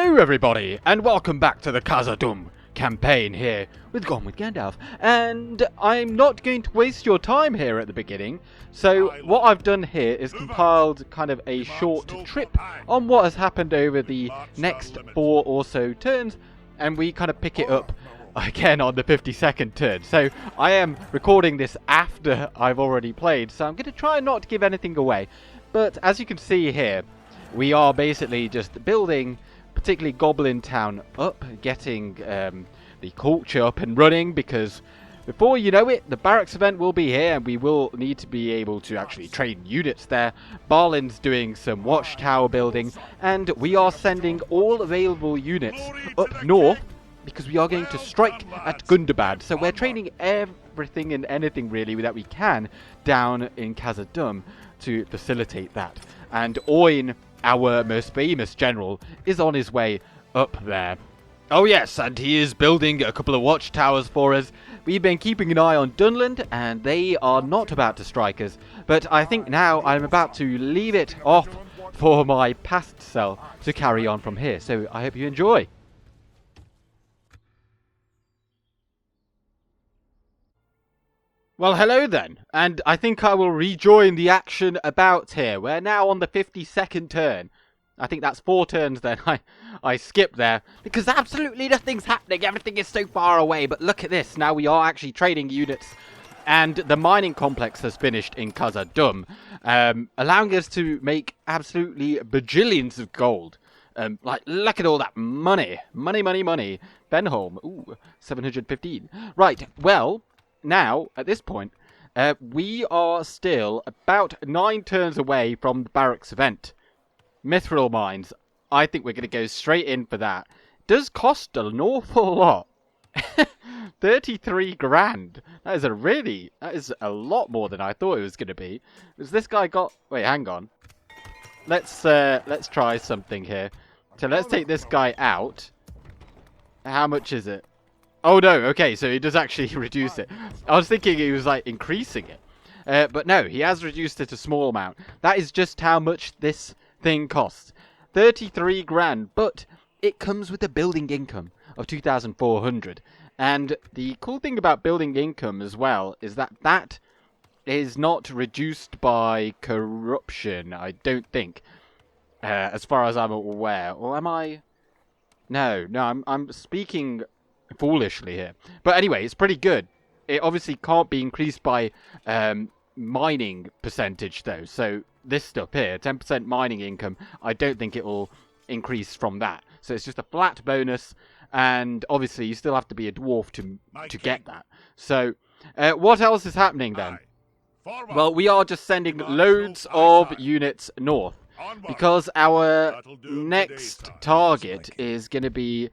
Hello everybody, and welcome back to the Khazad Dum campaign here with Gandalf. And I'm not going to waste your time here at the beginning, so what I've done here is compiled kind of a short trip on what has happened over the next 4 or so turns, and we kind of pick it up again on the 52nd turn. So I am recording this after I've already played, so I'm going to try not to give anything away. But as you can see here, we are basically just building, particularly Goblin Town, up, getting the culture up and running, because before you know it, the barracks event will be here, and we will need to be able to actually train units there. Balin's doing some watchtower building, and we are sending all available units up north, because we are going to strike at Gundabad. So we're training everything and anything really that we can down in Khazad Dum to facilitate that. And Oin, our most famous general, is on his way up there. Oh yes, and he is building a couple of watchtowers for us. We've been keeping an eye on Dunland, and they are not about to strike us. But I think now I'm about to leave it off for my past self to carry on from here. So I hope you enjoy. Well, hello then, and I think I will rejoin the action about here. We're now on the 52nd turn. I think that's 4 turns then. I skipped there, because absolutely nothing's happening. Everything is so far away, but look at this. Now we are actually trading units, and the mining complex has finished in Khazad Dum, allowing us to make absolutely bajillions of gold. Like, look at all that money. Money, money, money. Benholm, ooh, 715. Right, well, now, at this point, we are still about 9 turns away from the barracks event. Mithril mines, I think we're going to go straight in for that. It does cost an awful lot. 33 grand. That is a lot more than I thought it was going to be. Has this guy got... Wait, hang on. Let's try something here. So let's take this guy out. How much is it? Oh no, okay, so he does actually reduce it. I was thinking he was like increasing it. But no, he has reduced it a small amount. That is just how much this thing costs. 33 grand, but it comes with a building income of 2,400. And the cool thing about building income as well is that that is not reduced by corruption, I don't think. As far as I'm aware. Or am I? No, I'm speaking foolishly here. But anyway, it's pretty good. It obviously can't be increased by mining percentage though. So this stuff here, 10% mining income, I don't think it will increase from that. So it's just a flat bonus, and obviously you still have to be a dwarf to get that. So what else is happening then? Well, we are just sending loads of units north, because our next target is going to be...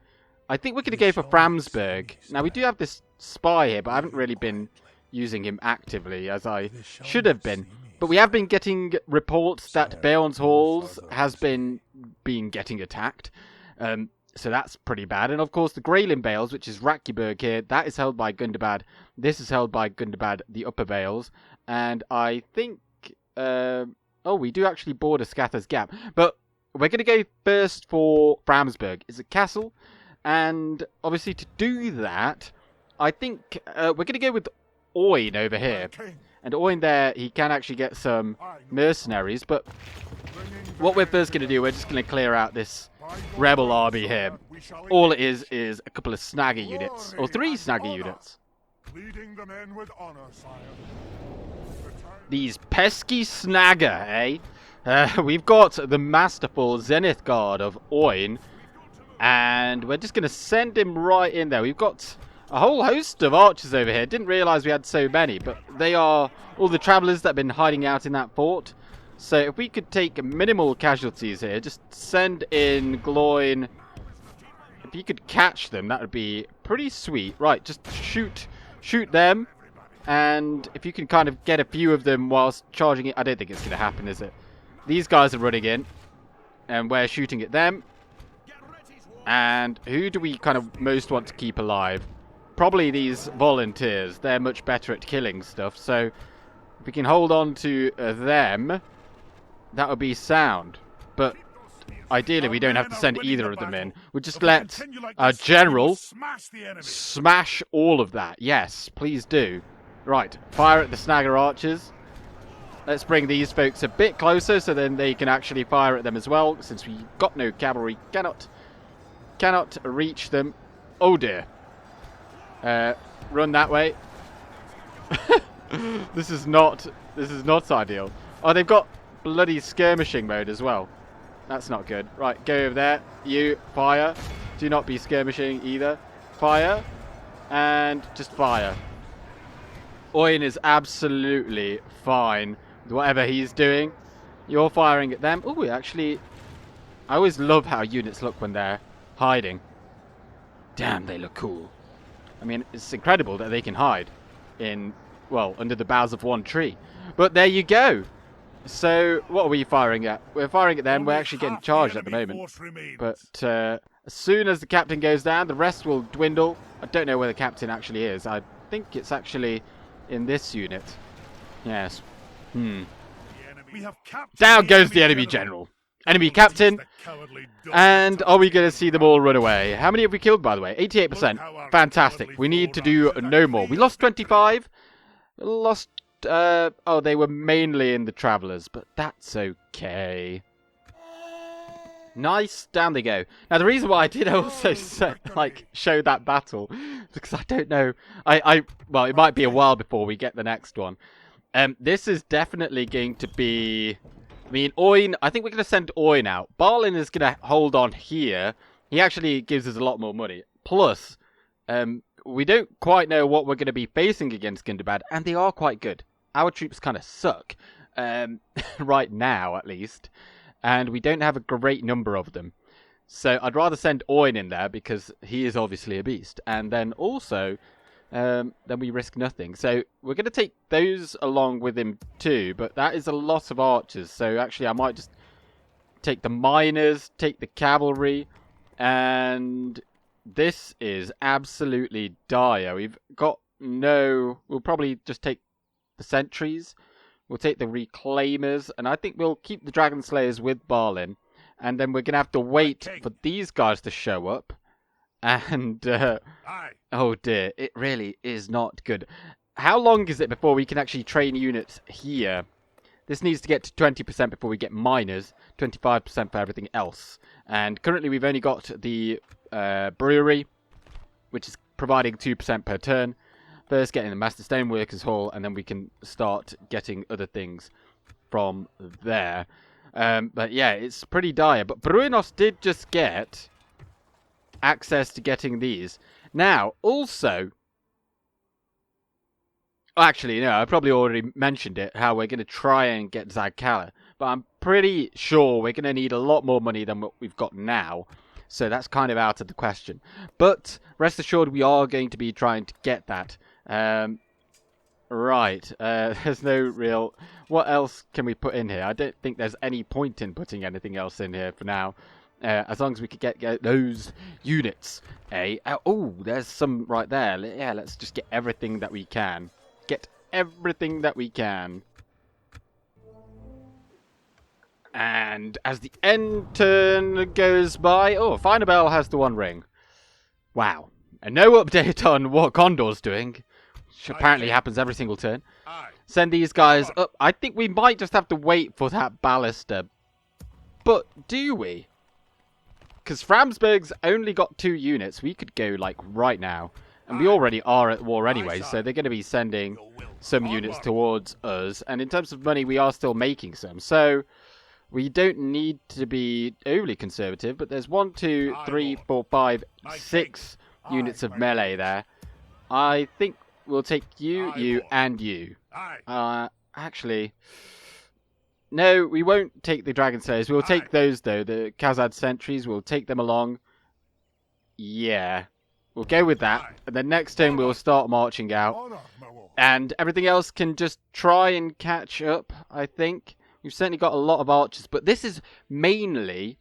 I think we're going to go for Framsburg. Now, we do have this spy here, but I haven't really been using him actively, as I should have been. But we have been getting reports that Beorn's Halls has been getting attacked. So that's pretty bad. And, of course, the Greylin Vales, which is Rakiburg here, that is held by Gundabad. This is held by Gundabad, the Upper Vales. And I think... oh, we do actually border Scatter's Gap. But we're going to go first for Framsburg. It's a castle. And obviously to do that, I think we're going to go with Oin over here. And Oin there, he can actually get some mercenaries. But what we're first going to do, we're just going to clear out this rebel army here. All it is a couple of snagger units. Or 3 snagger units. These pesky snagger, eh? We've got the masterful Zenith Guard of Oin. And we're just going to send him right in there. We've got a whole host of archers over here. Didn't realise we had so many, but they are all the travellers that have been hiding out in that fort. So if we could take minimal casualties here, just send in Gloin. If you could catch them, that would be pretty sweet. Right, just shoot them. And if you can kind of get a few of them whilst charging it. I don't think it's going to happen, is it? These guys are running in, and we're shooting at them. And who do we kind of most want to keep alive? Probably these volunteers. They're much better at killing stuff. So if we can hold on to them, that would be sound. But ideally we don't have to send either of them in. We'll just let our general smash all of that. Yes, please do. Right, fire at the snagger archers. Let's bring these folks a bit closer so then they can actually fire at them as well. Since we've got no cavalry, cannot reach them. Oh dear. Run that way. This is not ideal. Oh, they've got bloody skirmishing mode as well. That's not good. Right, go over there. You fire. Do not be skirmishing either. Fire. And just fire. Oin is absolutely fine with whatever he's doing. You're firing at them. Oh, actually, I always love how units look when they're hiding. Damn, they look cool. I mean, it's incredible that they can hide in, well, under the boughs of one tree. But there you go. So, what are we firing at? We're firing at them. We're actually getting charged at the moment. But as soon as the captain goes down, the rest will dwindle. I don't know where the captain actually is. I think it's actually in this unit. Yes. Down goes the enemy general. Enemy captain. And are we going to see them all run away? How many have we killed, by the way? 88%. Fantastic. We need to do no more. We lost 25. Lost... oh, they were mainly in the Travellers, but that's okay. Nice. Down they go. Now, the reason why I did also show that battle, because I don't know. Well, it might be a while before we get the next one. This is definitely going to be... I mean, Oin, I think we're going to send Oin out. Balin is going to hold on here. He actually gives us a lot more money. Plus, we don't quite know what we're going to be facing against Gundabad, and they are quite good. Our troops kind of suck, right now at least, and we don't have a great number of them. So I'd rather send Oin in there because he is obviously a beast, and then also... then we risk nothing. So we're going to take those along with him too, but that is a lot of archers. So actually I might just take the miners, take the cavalry, and this is absolutely dire. We've got no... We'll probably just take the sentries. We'll take the reclaimers, and I think we'll keep the dragon slayers with Balin, and then we're going to have to wait for these guys to show up. And, oh dear, it really is not good. How long is it before we can actually train units here? This needs to get to 20% before we get miners, 25% for everything else. And currently we've only got the brewery, which is providing 2% per turn. First getting the Master Stoneworkers Hall, and then we can start getting other things from there. But yeah, it's pretty dire. But Bruinos did just get... access to getting these. Now, also... Actually, no, I probably already mentioned it, how we're going to try and get Zagkala. But I'm pretty sure we're going to need a lot more money than what we've got now. So that's kind of out of the question. But rest assured, we are going to be trying to get that. Right, there's no real... What else can we put in here? I don't think there's any point in putting anything else in here for now. As long as we could get those units. Oh, there's some right there. Yeah, let's just get everything that we can. Get everything that we can. And as the end turn goes by... Oh, Finabel has the one ring. Wow. And no update on what Condor's doing. Which apparently happens every single turn. Send these guys up. I think we might just have to wait for that ballista. But do we? Because Framsburg's only got 2 units. We could go, like, right now. And we already are at war anyway, so they're going to be sending some units towards us. And in terms of money, we are still making some. So, we don't need to be overly conservative. But there's 1, 2, 3, 4, 5, 6 units of melee there. I think we'll take you, you, and you. Actually... No, we won't take the Dragon Slayers. We'll take those, though. The Khazad Sentries. We'll take them along. Yeah. We'll go with that. And then next turn, we'll start marching out. And everything else can just try and catch up, I think. We've certainly got a lot of archers. But this is mainly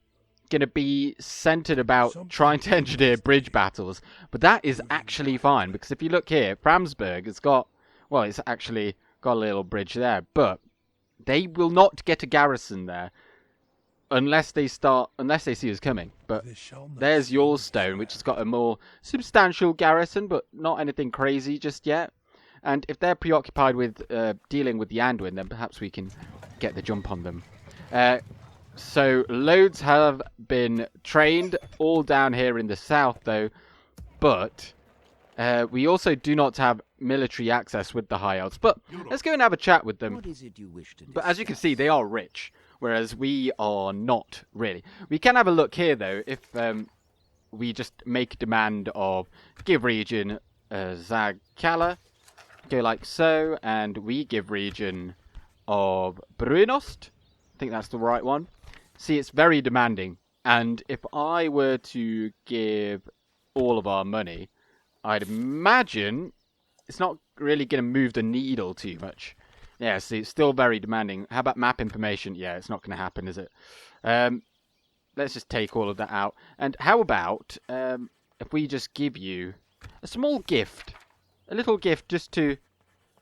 going to be centered about trying to engineer bridge battles. But that is actually fine. Because if you look here, Framsburg has got... Well, it's actually got a little bridge there. But... they will not get a garrison there. unless they see us coming. But there's your stone, which has got a more substantial garrison, but not anything crazy just yet. And if they're preoccupied with dealing with the Anduin, then perhaps we can get the jump on them. So loads have been trained all down here in the south, though. But we also do not have military access with the High Elves. But let's go and have a chat with them. What is it you wish to But as you can see, they are rich, whereas we are not really. We can have a look here, though, if we just make a demand of give region Zagkala, go like so, and we give region of Brunost. I think that's the right one. See, it's very demanding, and if I were to give all of our money, I'd imagine it's not really going to move the needle too much. Yeah, see, it's still very demanding. How about map information? Yeah, it's not going to happen, is it? Let's just take all of that out. And how about if we just give you a small gift, a little gift just to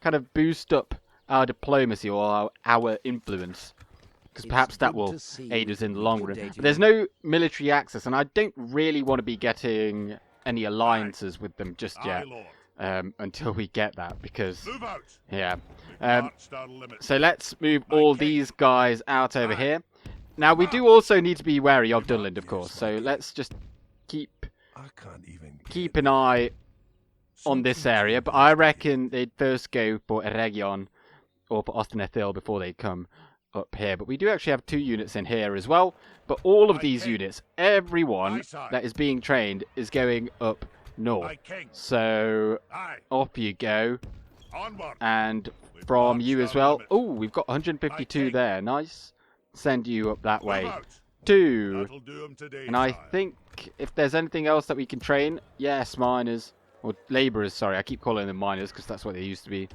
kind of boost up our diplomacy or our influence. Because perhaps that will aid us in the long run. But there's no military access, and I don't really want to be getting any alliances with them just yet. Until we get that, because yeah. So let's move all these guys out over here. Now we do also need to be wary of Dunland, of course. So let's just keep an eye on this area. But I reckon they'd first go for Eregion or for Ostenethil before they come up here. But we do actually have 2 units in here as well. But all of these units, everyone that is being trained is going up north. So off you go. And from you as well. Oh, we've got 152 there. Nice. Send you up that way. 2. And I think if there's anything else that we can train, yes, miners. Or labourers, sorry. I keep calling them miners because that's what they used to be.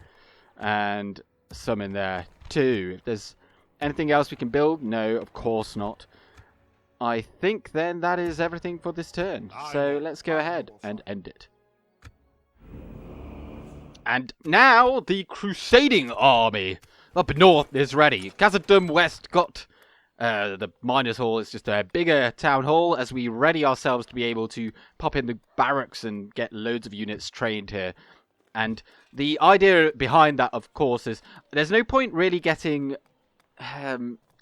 And some in there. 2. If there's anything else we can build, no, of course not. I think then that is everything for this turn. So let's go ahead and end it. And now the Crusading Army up north is ready. Khazad Dum West got the Miners' Hall. It's just a bigger town hall as we ready ourselves to be able to pop in the barracks and get loads of units trained here. And the idea behind that, of course, is there's no point really getting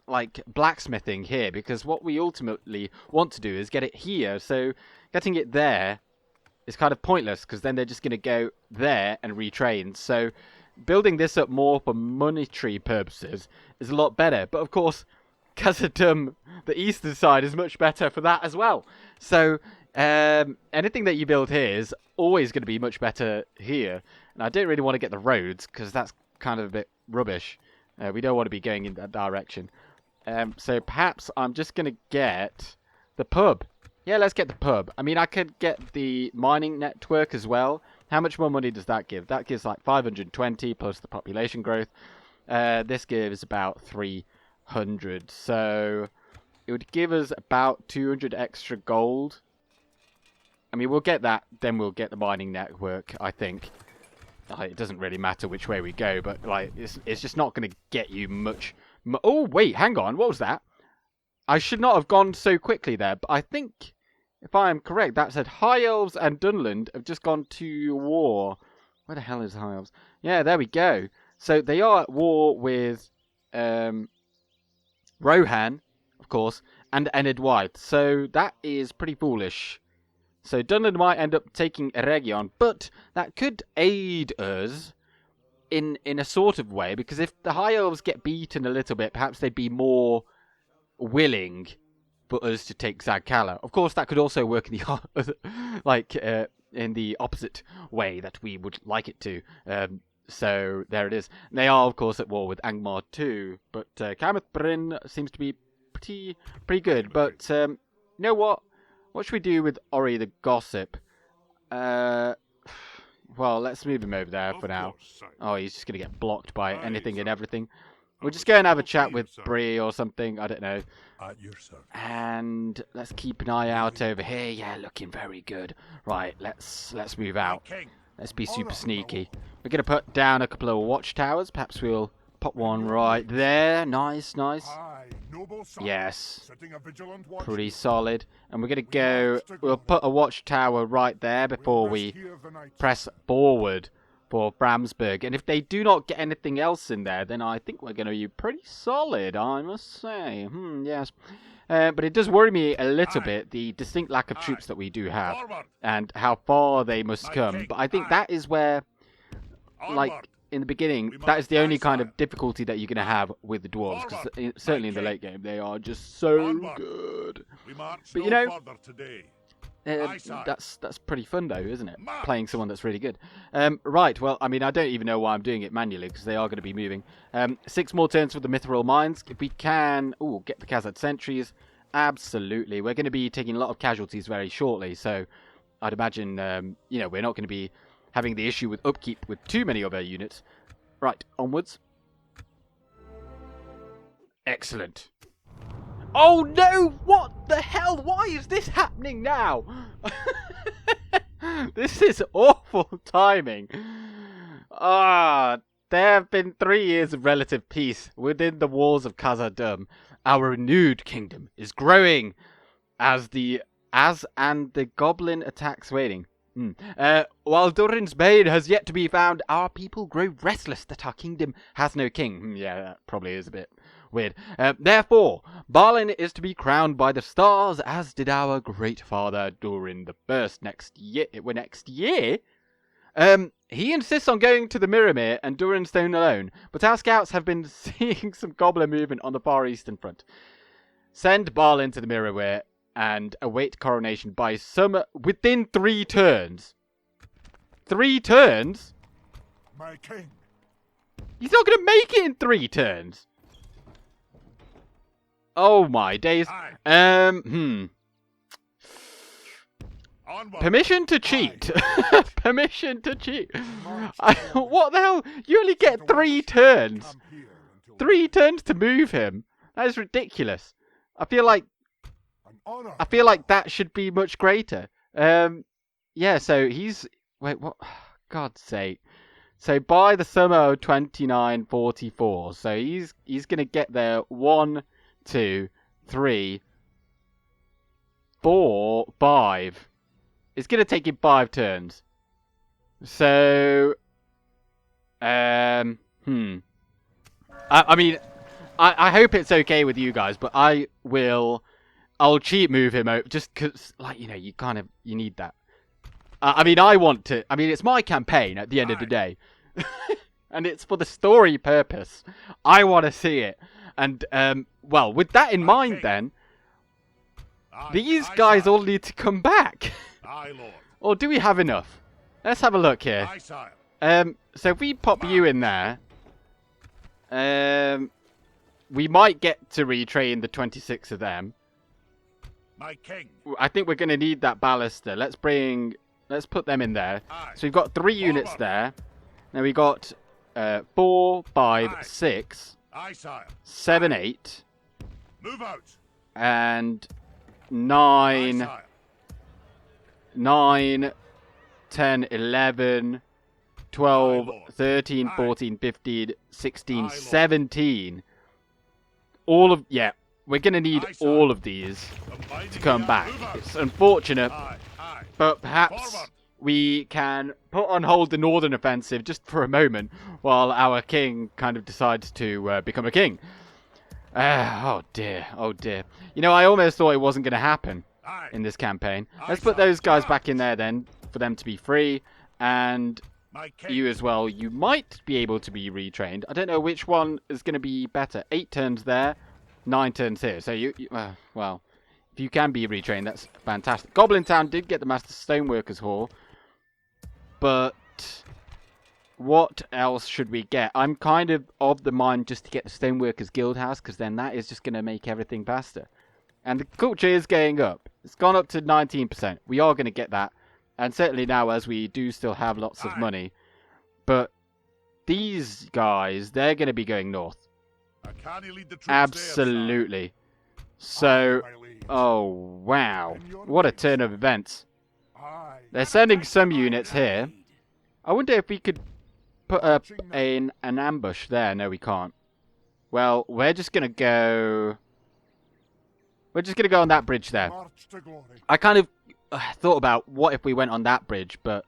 like blacksmithing here, because what we ultimately want to do is get it here. So getting it there is kind of pointless, because then they're just going to go there and retrain. So building this up more for monetary purposes is a lot better. But of course, Khazad Dum, the eastern side, is much better for that as well. So anything that you build here is always going to be much better here. And I don't really want to get the roads, because that's kind of a bit rubbish. We don't want to be going in that direction. So perhaps I'm just going to get the pub. Yeah, let's get the pub. I mean, I could get the mining network as well. How much more money does that give? That gives like 520 plus the population growth. This gives about 300. So it would give us about 200 extra gold. I mean, we'll get that. Then we'll get the mining network, I think. It doesn't really matter which way we go, but like it's just not going to get you much. Oh, wait, hang on. What was that? I should not have gone so quickly there, but I think, if I am correct, that said High Elves and Dunland have just gone to war. Where the hell is High Elves? Yeah, there we go. So they are at war with Rohan, of course, and Enid White. So that is pretty foolish. So Dunland might end up taking Eregion, but that could aid us in a sort of way, because if the High Elves get beaten a little bit, perhaps they'd be more willing for us to take Zagkala. Of course, that could also work in the in the opposite way that we would like it to. So there it is. They are, of course, at war with Angmar too, but Kamath Bryn seems to be pretty good. But you know what? What should we do with Ori the Gossip? Well, let's move him over there for now. Oh, he's just going to get blocked by anything and everything. We'll just go and have a chat with Bree or something. I don't know. And let's keep an eye out over here. Yeah, looking very good. Right, let's move out. Let's be super sneaky. We're going to put down a couple of watchtowers. Perhaps we'll pop one right there. Nice, nice. Yes. Pretty solid. And we're going to go... We'll put a watchtower right there before we press forward for Bramsberg. And if they do not get anything else in there, then I think we're going to be pretty solid, I must say. Yes. But it does worry me a little bit, the distinct lack of troops that we do have. And how far they must come. But I think that is where, like... in the beginning, that is the only kind of difficulty that you're going to have with the dwarves, because certainly in the late game, they are just so good. But you know, that's pretty fun though, isn't it? Playing someone that's really good. Right, well, I mean, I don't even know why I'm doing it manually, because they are going to be moving. 6 more turns for the mithril mines. If we can, get the Khazad sentries, absolutely. We're going to be taking a lot of casualties very shortly, so I'd imagine, you know, we're not going to be having the issue with upkeep with too many of our units. Right, onwards. Excellent. Oh no! What the hell? Why is this happening now? This is awful timing. There have been 3 years of relative peace within the walls of Khazad Dum. Our renewed kingdom is growing as the goblin attacks waning. While Durin's Bane has yet to be found, our people grow restless that our kingdom has no king. Yeah, that probably is a bit weird. Therefore, Balin is to be crowned by the stars, as did our great father Durin the First next year. He insists on going to the Mirrormere and Durin's Stone alone, but our scouts have been seeing some goblin movement on the far eastern front. Send Balin to the Mirrormere and await coronation by summer within 3 turns. 3 turns? My king. He's not going to make it in 3 turns. Oh my days. Permission to cheat. Permission to cheat. What the hell? You only get 3 turns. 3 turns to move him. That is ridiculous. I feel like that should be much greater. Yeah, so he's... Wait, what? God's sake. So by the summer of 2944, so he's going to get there 1, 2, 3, 4, 5. It's going to take him 5 turns. So... I mean, I hope it's okay with you guys, but I'll cheat move him out just because, like, you know, you need that. I mean, it's my campaign at the end of the day. And it's for the story purpose. I want to see it. And, well, with that in mind then, these guys all need to come back. Or do we have enough? Let's have a look here. So if we pop you in there, we might get to retrain the 26 of them. My king. I think we're going to need that baluster. Let's put them in there. So we've got 3 units there. Now we got 4, 5, 6, 7, 8. Move out. And 9, 10, 11, 12, 13, 14, 15, 16, 17. We're going to need all of these to come back. It's unfortunate, but perhaps we can put on hold the northern offensive just for a moment while our king kind of decides to become a king. Oh dear, oh dear. You know, I almost thought it wasn't going to happen in this campaign. Let's put those guys back in there then for them to be free, and you as well. You might be able to be retrained. I don't know which one is going to be better. 8 turns there. 9 turns here. So well, if you can be retrained, that's fantastic. Goblin Town did get the Master Stoneworkers Hall, but what else should we get? I'm kind of the mind just to get the Stoneworkers Guild House, because then that is just going to make everything faster. And the culture is going up. It's gone up to 19%. We are going to get that, and certainly now as we do still have lots of money. But these guys, they're going to be going north. Absolutely. So, oh wow, what a turn of events. They're sending some units here. I wonder if we could put up an ambush there. No, we can't. Well, we're just gonna go We're just going to go on that bridge there. March to glory. I kind of thought about what if we went on that bridge, and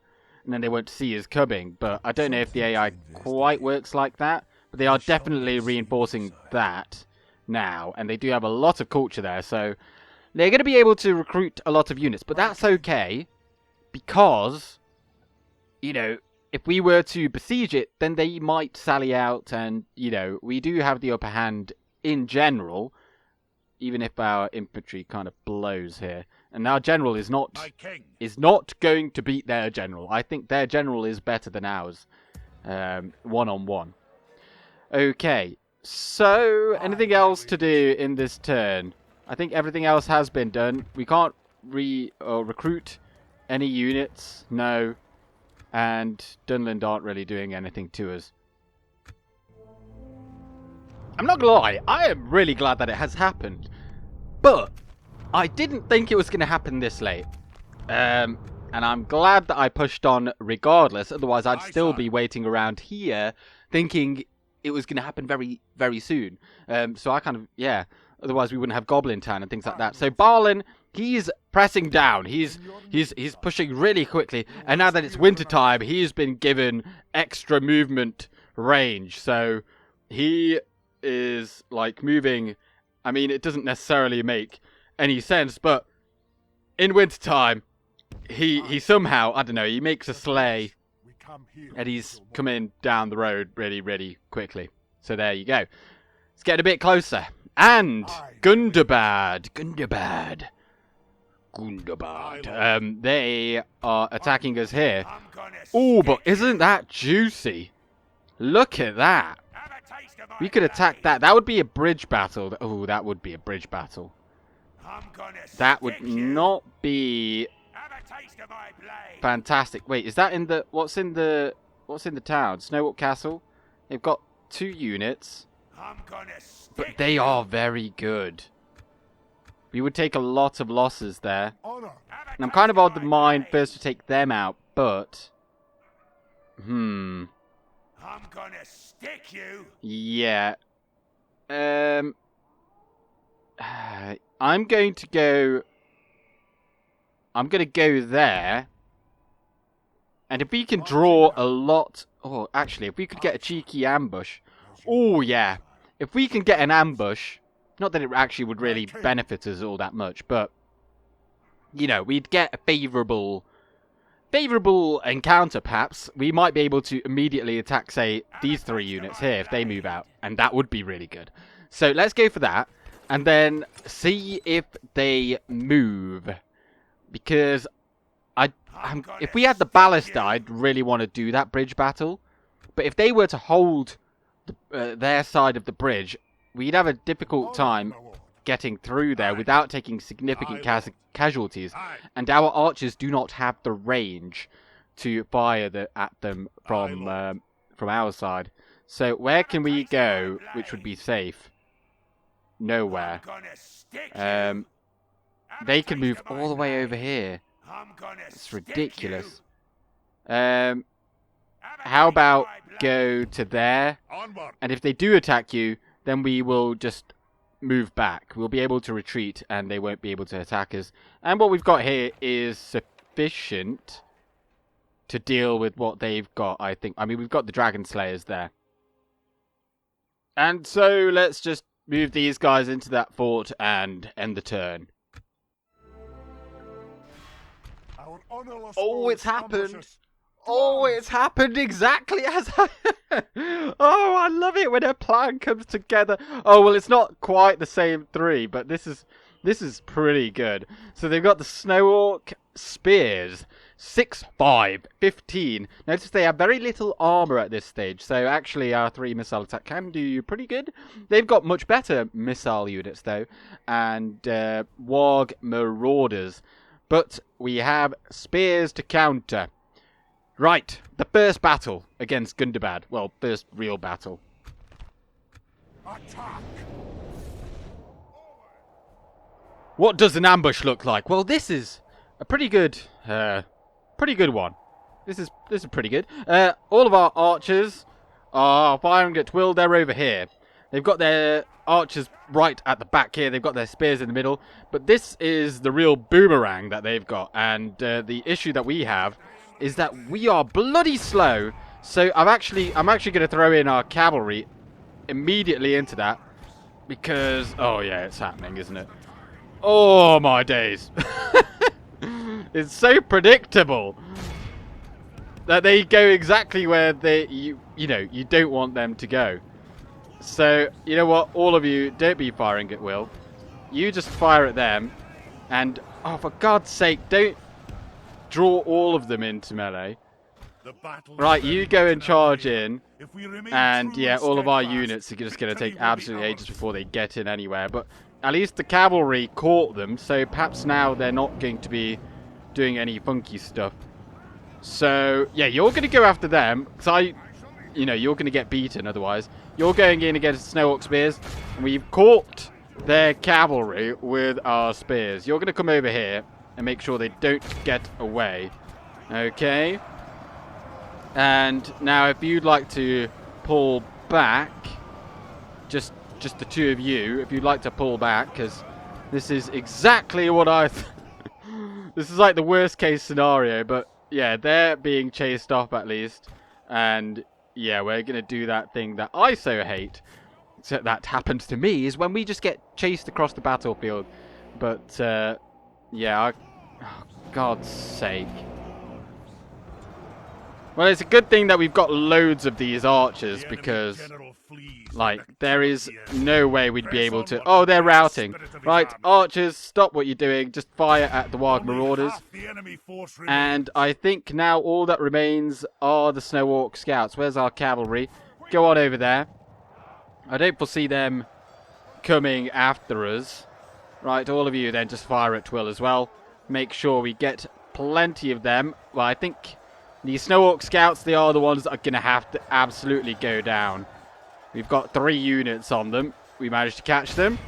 then they won't see us coming. But I don't know if the AI quite works like that. But they are definitely reinforcing that now. And they do have a lot of culture there. So they're going to be able to recruit a lot of units. But that's okay. Because, you know, if we were to besiege it, then they might sally out. And, you know, we do have the upper hand in general. Even if our infantry kind of blows here. And our general is not going to beat their general. I think their general is better than ours. One-on-one. Okay. So, anything else to do in this turn? I think everything else has been done. We can't recruit any units. No. And Dunland aren't really doing anything to us. I'm not gonna lie, I am really glad that it has happened. But I didn't think it was going to happen this late. And I'm glad that I pushed on regardless. Otherwise, I'd still be waiting around here thinking it was going to happen very, very soon. So I kind of, yeah. Otherwise, we wouldn't have Goblin Town and things like that. So Balin, he's pressing down. He's pushing really quickly. And now that it's winter time, he's been given extra movement range. So he is like moving. I mean, it doesn't necessarily make any sense, but in wintertime, he somehow, I don't know, he makes a sleigh, and he's coming down the road really, really quickly. So there you go. It's getting a bit closer. And Gundabad. They are attacking us here. Oh, but isn't that juicy? Look at that. We could attack that. That would be a bridge battle. Oh, that would be a bridge battle. That would not be fantastic. Wait, is that in the what's in the town? Snowwalk Castle. They've got 2 units. But they are very good. We would take a lot of losses there. And I'm kind of of the mind first to take them out, but I'm gonna stick you. Yeah. I'm going to go there. And if we can draw a lot... Oh, actually, if we could get a cheeky ambush... Oh, yeah. If we can get an ambush... Not that it actually would really benefit us all that much, but... You know, we'd get a favourable encounter, perhaps. We might be able to immediately attack, say, these 3 units here if they move out. And that would be really good. So, let's go for that. And then see if they move. Because... if we had the ballista, I'd really want to do that bridge battle. But if they were to hold their side of the bridge, we'd have a difficult time getting through there without taking significant casualties. And our archers do not have the range to fire at them from our side. So where can we go, which would be safe? Nowhere. They can move all the way over here. It's ridiculous. How about go to there? And if they do attack you, then we will just move back. We'll be able to retreat and they won't be able to attack us. And what we've got here is sufficient to deal with what they've got, I think. I mean, we've got the Dragon Slayers there. And so let's just move these guys into that fort and end the turn. Oh, it's happened. Oh, it's happened exactly as I... Oh, I love it when a plan comes together. Oh, well, it's not quite the same 3, but this is pretty good. So they've got the Snowhawk Spears. 6, 5, 15. Notice they have very little armor at this stage, so actually our 3 missile attack can do pretty good. They've got much better missile units, though, and Warg Marauders. But we have spears to counter. Right, the first battle against Gundabad. Well, first real battle. Attack. What does an ambush look like? Well, this is a pretty good one. This is pretty good. All of our archers are firing at will. They're over here. They've got their archers right at the back here. They've got their spears in the middle. But this is the real boomerang that they've got. And the issue that we have is that we are bloody slow. So I'm actually going to throw in our cavalry immediately into that. Because, oh yeah, it's happening, isn't it? Oh my days. It's so predictable that they go exactly where you don't want them to go. So, you know what? All of you, don't be firing at will. You just fire at them. And, oh, for God's sake, don't draw all of them into melee. Right, you go and charge in. And, yeah, all of our units are just going to take absolutely ages before they get in anywhere. But at least the cavalry caught them. So perhaps now they're not going to be doing any funky stuff. So, yeah, you're going to go after them. Because you're going to get beaten otherwise. You're going in against Snow Orc spears, and we've caught their cavalry with our spears. You're going to come over here and make sure they don't get away. Okay. And now if you'd like to pull back, just the two of you, if you'd like to pull back, because this is exactly what this is like the worst case scenario, but yeah, they're being chased off at least. And yeah, we're going to do that thing that I so hate. So that happens to me, is when we just get chased across the battlefield. But, yeah, oh, God's sake. Well, it's a good thing that we've got loads of these archers, because, like, there is no way we'd be able to... Oh, they're routing. Right, archers, stop what you're doing. Just fire at the Warg Marauders. And I think now all that remains are the Snow Orc scouts. Where's our cavalry? Go on over there. I don't foresee them coming after us. Right, all of you then just fire at will as well. Make sure we get plenty of them. Well, I think the Snow Orc scouts, they are the ones that are going to have to absolutely go down. We've got 3 units on them. We managed to catch them.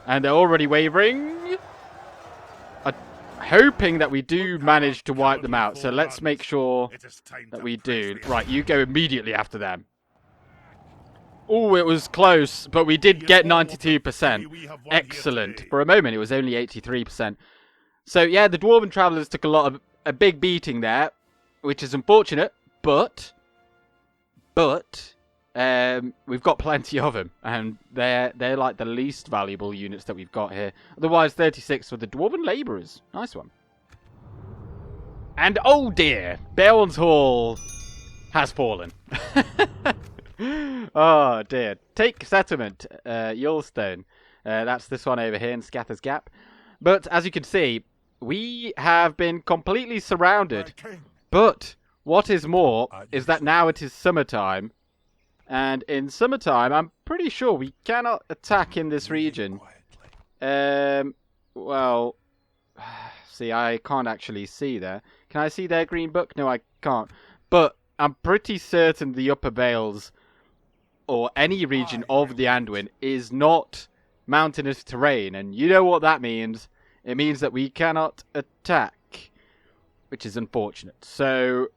And they're already wavering. I'm hoping that we do manage to wipe them out. So let's make sure that we do. Right, you go immediately after them. Oh, it was close, but we did get 92%. Excellent. For a moment, it was only 83%. So, yeah, the Dwarven Travellers took a big beating there, which is unfortunate, but we've got plenty of them, and they're like the least valuable units that we've got here. Otherwise, 36 for the Dwarven Labourers. Nice one. And, oh dear, Beorn's Hall has fallen. Oh dear. Take settlement, Yulstone. That's this one over here in Scatter's Gap. But as you can see, we have been completely surrounded. But what is more is that now it is summertime. And in summertime, I'm pretty sure we cannot attack in this region. Well, see, I can't actually see there. Can I see their green book? No, I can't. But I'm pretty certain the Upper Vales, or any region of the Anduin, is not mountainous terrain. And you know what that means. It means that we cannot attack, which is unfortunate. So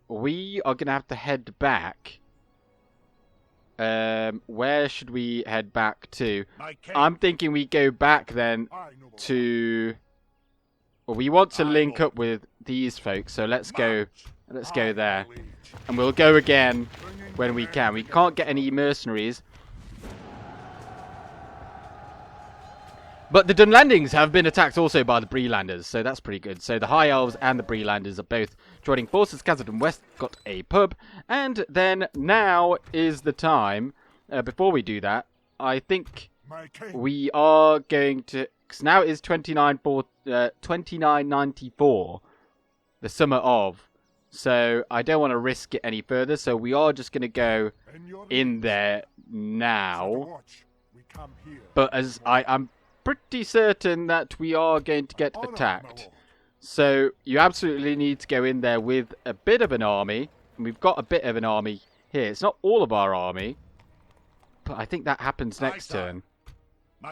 we are going to have to head back. Where should we head back to? I'm thinking we go back then to... Well, we want to link up with these folks, so let's go there. And we'll go again when we can. We can't get any mercenaries. But the Dunlandings have been attacked also by the Breelanders, so that's pretty good. So the High Elves and the Breelanders are both joining forces. Khazad Dum West got a pub. And then now is the time, before we do that, I think we are going to... Because now it is 2994, the summer of. So I don't want to risk it any further, so we are just going to go in there now. But as I'm pretty certain that we are going to get attacked. So you absolutely need to go in there with a bit of an army. And we've got a bit of an army here. It's not all of our army, but I think that happens next turn.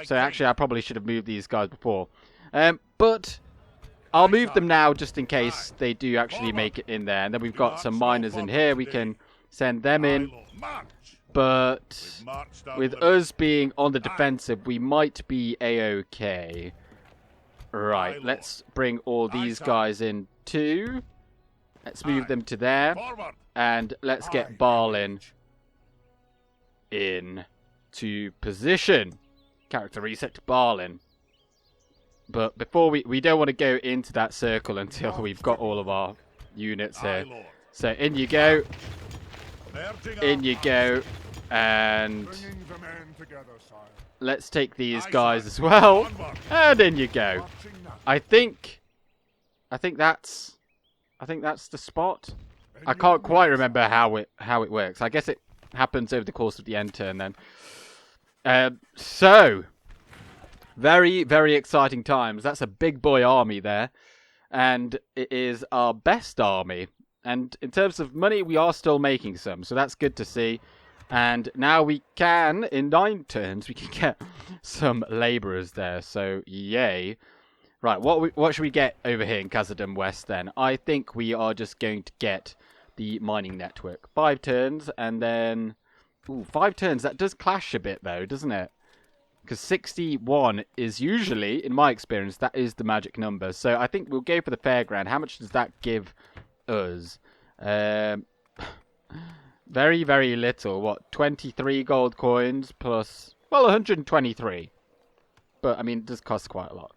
So actually I probably should have moved these guys before. But I'll move them now just in case they do actually make it in there. And then we've got some miners in here. We can send them in. But Marched our with limit. us being on the defensive, we might be a-okay. Right, Highlord. let's bring all these Aye, guys in too. Let's move them to there. Forward. And let's Aye, get Balin engage. in to position. Character reset to Balin. But before we don't want to go into that circle until we've got all of our units here. Highlord. So in you go, Merging in our you ranks. go, and Bringing the men together, sire. let's take these Aye, guys sire. as well. Onward. And in you go. Marching now. I think that's the spot. I can't quite remember how it works. I guess it happens over the course of the end turn then. So very, very exciting times. That's a big boy army there, and it is our best army. And in terms of money, we are still making some, so that's good to see. And now we can, in 9 turns, we can get some labourers there. So yay! Right, what should we get over here in Khazad Dum West then? I think we are just going to get the mining network. 5 turns, and then... Ooh, 5 turns. That does clash a bit, though, doesn't it? Because 61 is usually, in my experience, that is the magic number. So I think we'll go for the fairground. How much does that give us? Very, very little. What, 23 gold coins plus... Well, 123. But, I mean, it does cost quite a lot.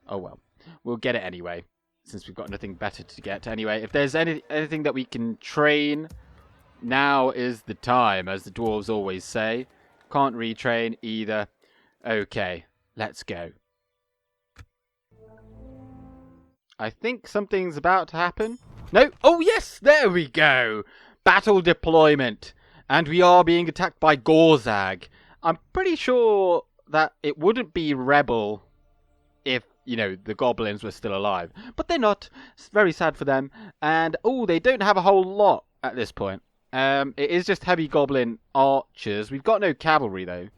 Oh well, we'll get it anyway, since we've got nothing better to get. Anyway, if there's anything that we can train, now is the time, as the dwarves always say. Can't retrain either. Okay, let's go. I think something's about to happen. No? Oh yes, there we go! Battle deployment. And we are being attacked by Gorzag. I'm pretty sure that it wouldn't be rebel if, you know, the goblins were still alive. But they're not. It's very sad for them. And, oh, they don't have a whole lot at this point. It is just heavy goblin archers. We've got no cavalry, though.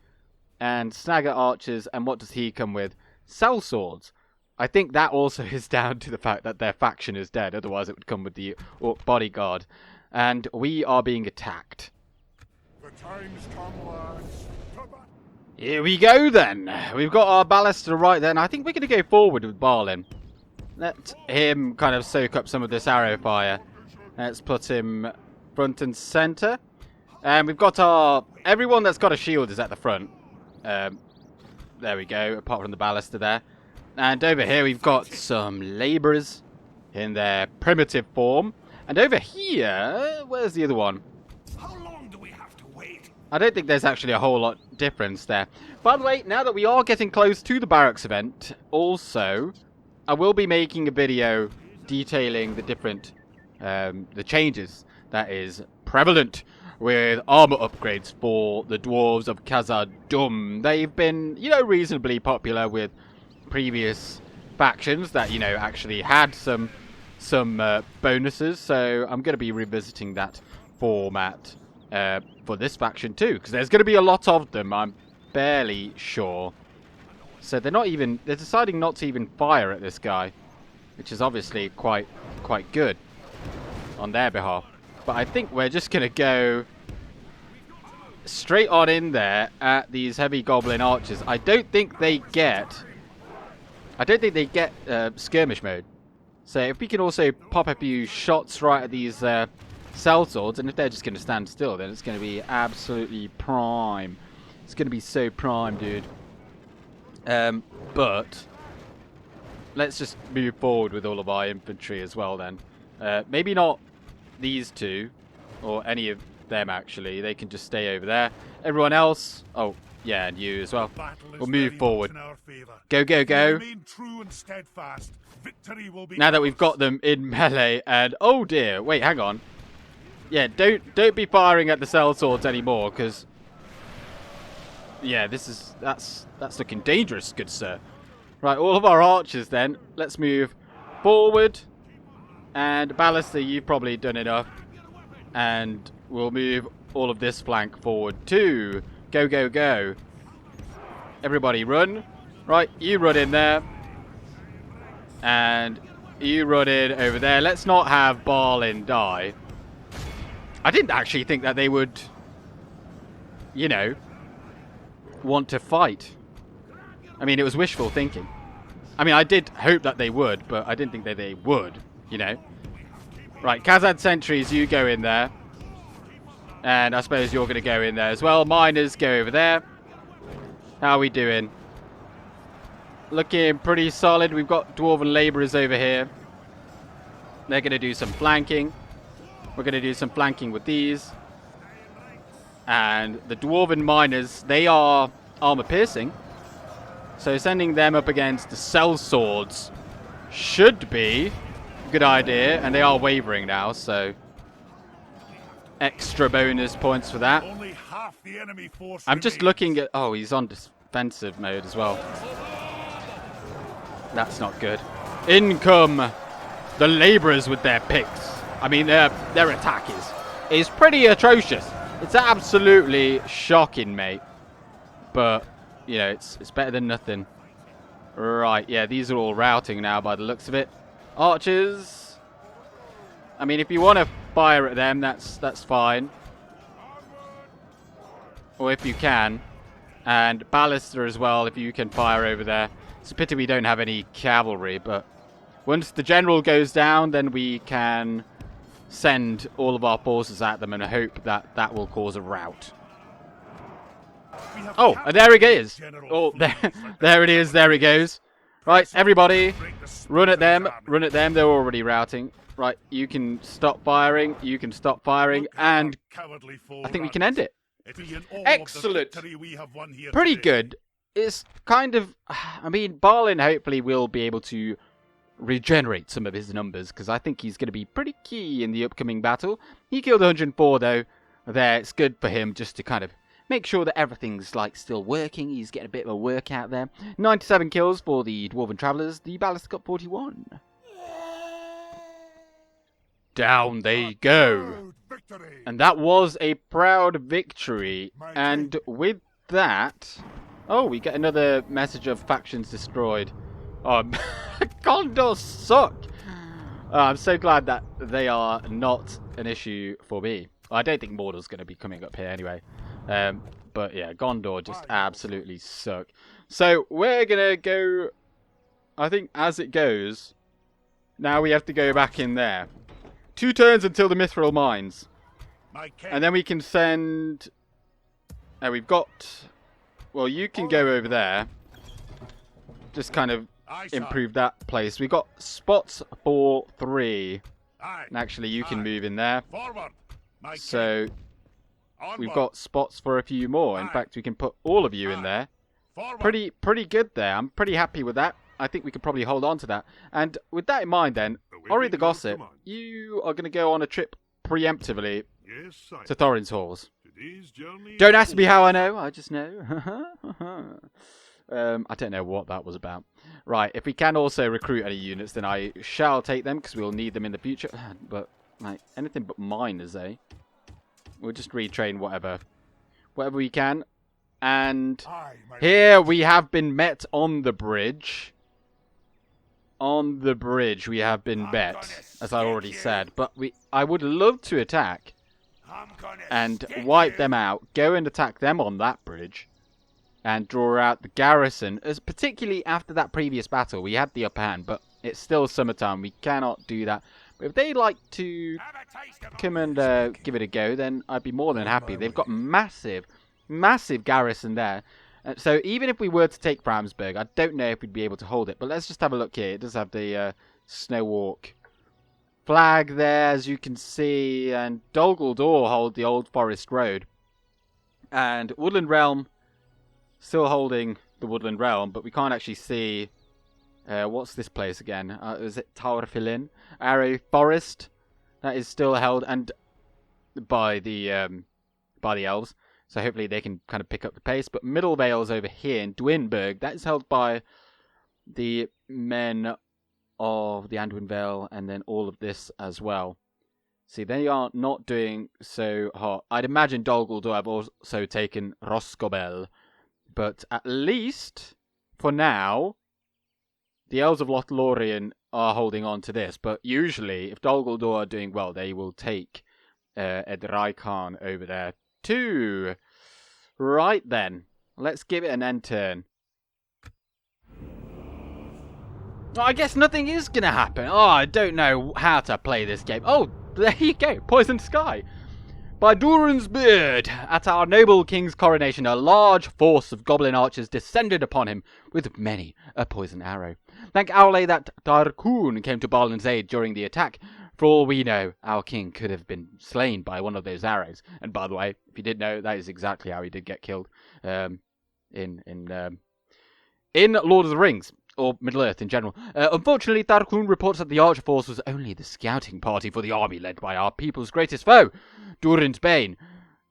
And snagger archers. And what does he come with? Sellswords. I think that also is down to the fact that their faction is dead. Otherwise, it would come with the orc bodyguard. And we are being attacked. The time's come, lads. To battle. Here we go then. We've got our ballast to the right then. I think we're going to go forward with Balin. Let him kind of soak up some of this arrow fire. Let's put him front and centre. And we've got our... Everyone that's got a shield is at the front. There we go, apart from the baluster there. And over here we've got some labourers in their primitive form. And over here, where's the other one? How long do we have to wait? I don't think there's actually a whole lot difference there. By the way, now that we are getting close to the barracks event, also, I will be making a video detailing the different, the changes that is prevalent with armor upgrades for the Dwarves of Khazad-Dûm. They've been, you know, reasonably popular with previous factions that, you know, actually had some bonuses. So I'm going to be revisiting that format for this faction too, because there's going to be a lot of them, I'm barely sure. So they're deciding not to even fire at this guy, which is obviously quite good on their behalf. But I think we're just going to go straight on in there at these heavy goblin archers. I don't think they get skirmish mode. So if we can also pop a few shots right at these sellswords, and if they're just going to stand still, then it's going to be absolutely prime. It's going to be so prime, dude. But let's just move forward with all of our infantry as well then. Maybe not these two, or any of them actually. They can just stay over there. Everyone else, oh yeah, and you as well. We'll move forward. Go, go, go. Remain true and steadfast. Victory will be Now that we've ours. got them in melee, and oh dear, wait, hang on. Yeah, don't be firing at the sellswords anymore, because yeah, that's looking dangerous, good sir. Right, all of our archers then. Let's move forward. And Ballaster, you've probably done enough. And we'll move all of this flank forward too. Go, go, go. Everybody run. Right, you run in there. And you run in over there. Let's not have Balin die. I didn't actually think that they would you know, want to fight. I mean, it was wishful thinking. I mean, I did hope that they would, but I didn't think that they would, you know. Right, Khazad sentries, you go in there. And I suppose you're going to go in there as well. Miners, go over there. How are we doing? Looking pretty solid. We've got dwarven labourers over here. They're going to do some flanking. We're going to do some flanking with these. And the dwarven miners, they are armor piercing. So sending them up against the cell swords should be a good idea. And they are wavering now, so extra bonus points for that. Only half the enemy force I'm just remains. looking at... Oh, he's on defensive mode as well. That's not good. In come the labourers with their picks. I mean, their attack is pretty atrocious. It's absolutely shocking, mate. But, you know, it's better than nothing. Right, yeah, these are all routing now by the looks of it. Archers. I mean, if you want to fire at them, that's fine. Or if you can. And ballista as well, if you can fire over there. It's a pity we don't have any cavalry, but once the general goes down, then we can send all of our forces at them and hope that that will cause a rout. Oh, and there it is. Oh, there it is. There it goes. Right, everybody, run at them. Run at them. They're already routing. Right, you can stop firing. You can stop firing, and I think we can end it. Excellent. Pretty good. It's kind of... I mean, Balin hopefully will be able to regenerate some of his numbers, because I think he's going to be pretty key in the upcoming battle. He killed 104, though. There, it's good for him just to kind of make sure that everything's, like, still working. He's getting a bit of a workout there. 97 kills for the Dwarven Travellers. The Ballista got 41. Down they go. And that was a proud victory. And with that... Oh, we get another message of factions destroyed. Gondor suck! I'm so glad that they are not an issue for me. I don't think Mordor's going to be coming up here anyway. But yeah, Gondor just absolutely suck. So we're going to go, I think as it goes, now we have to go back in there. 2 turns until the Mithril Mines. And then we can send... we've got... Well, you can go over there. Just kind of improve that place. We've got spots for 3. And actually, you can move in there. So, we've got spots for a few more. In fact, we can put all of you in there. Pretty good there. I'm pretty happy with that. I think we could probably hold on to that. And with that in mind then, Ori the Gossip, you are going to go on a trip preemptively to Thorin's Halls. Don't ask me how I know, I just know. I don't know what that was about. Right, if we can also recruit any units, then I shall take them, because we'll need them in the future. But, like, anything but miners, eh? We'll just retrain whatever we can. And here we have been met on the bridge. On the bridge we have been met, as I already said. But I would love to attack and wipe them out, go and attack them on that bridge, and draw out the garrison. As particularly after that previous battle, we had the upper hand, but it's still summertime. We cannot do that. But if they'd like to come and give it a go, then I'd be more than happy. They've got massive garrison there. So even if we were to take Bramsberg, I don't know if we'd be able to hold it. But let's just have a look here. It does have the Snowwalk flag there, as you can see. And Dol Guldur hold the Old Forest Road. And Woodland Realm still holding the Woodland Realm. But we can't actually see... what's this place again? Is it Tower Filin? Arrow Forest. That is still held and by the elves. So hopefully they can kind of pick up the pace. But Middle Vale's over here in Dwinberg. That is held by the men of the Anduin Vale. And then all of this as well. See, they are not doing so hot. I'd imagine Dol Guldur have also taken Roscobel. But at least, for now, the Elves of Lothlorien are holding on to this. But usually, if Dol Guldur are doing well, they will take Edrai Khan over there too. Right then, let's give it an end turn. Oh, I guess nothing is going to happen. Oh, I don't know how to play this game. Oh, there you go. Poison Sky. By Durin's beard, at our noble king's coronation, a large force of goblin archers descended upon him with many a poison arrow. Thank Owlay that Darkoon came to Balin's aid during the attack. For all we know, our king could have been slain by one of those arrows. And by the way, if you didn't know, that is exactly how he did get killed in Lord of the Rings. Or Middle-earth in general. Unfortunately, Darkoon reports that the archer force was only the scouting party for the army led by our people's greatest foe, Durin's Bane.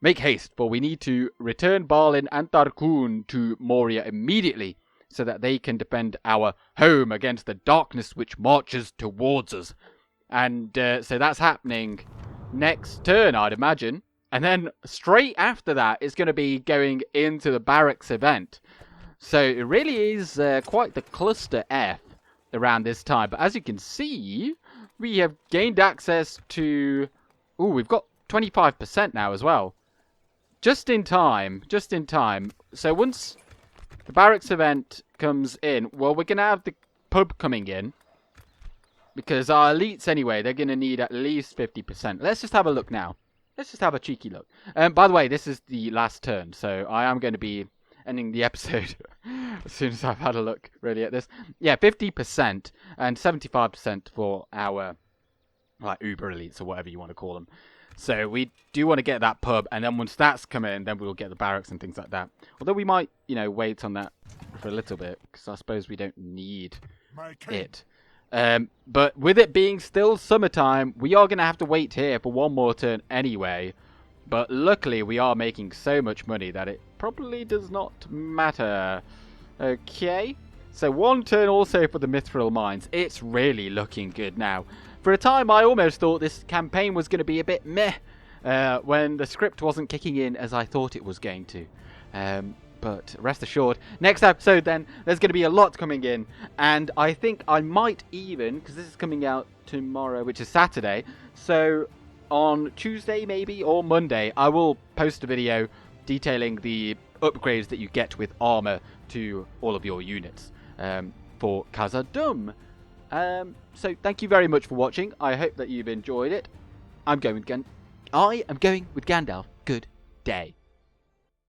Make haste, for we need to return Balin and Darkoon to Moria immediately, so that they can defend our home against the darkness which marches towards us. And so that's happening next turn, I'd imagine. And then straight after that is going to be going into the barracks event. So it really is quite the cluster F around this time. But as you can see, we have gained access to... Ooh, we've got 25% now as well. Just in time. Just in time. So once the barracks event comes in, well, we're going to have the pub coming in. Because our elites, anyway, they're going to need at least 50%. Let's just have a look now. Let's just have a cheeky look. By the way, this is the last turn. So I am going to be ending the episode as soon as I've had a look really at this. Yeah, 50% and 75% for our like Uber elites or whatever you want to call them. So we do want to get that pub, and then once that's come in, then we'll get the barracks and things like that. Although we might, you know, wait on that for a little bit, because I suppose we don't need it. But with it being still summertime, we are going to have to wait here for one more turn anyway. But luckily, we are making so much money that it probably does not matter. Okay. So one turn also for the Mithril Mines. It's really looking good now. For a time, I almost thought this campaign was going to be a bit meh when the script wasn't kicking in as I thought it was going to. But rest assured, next episode then, there's going to be a lot coming in. And I think I might even, because this is coming out tomorrow, which is Saturday. So on Tuesday maybe, or Monday, I will post a video detailing the upgrades that you get with armor to all of your units for Khazad Dum. So thank you very much for watching. I hope that you've enjoyed it. I am going with Gandalf. Good day.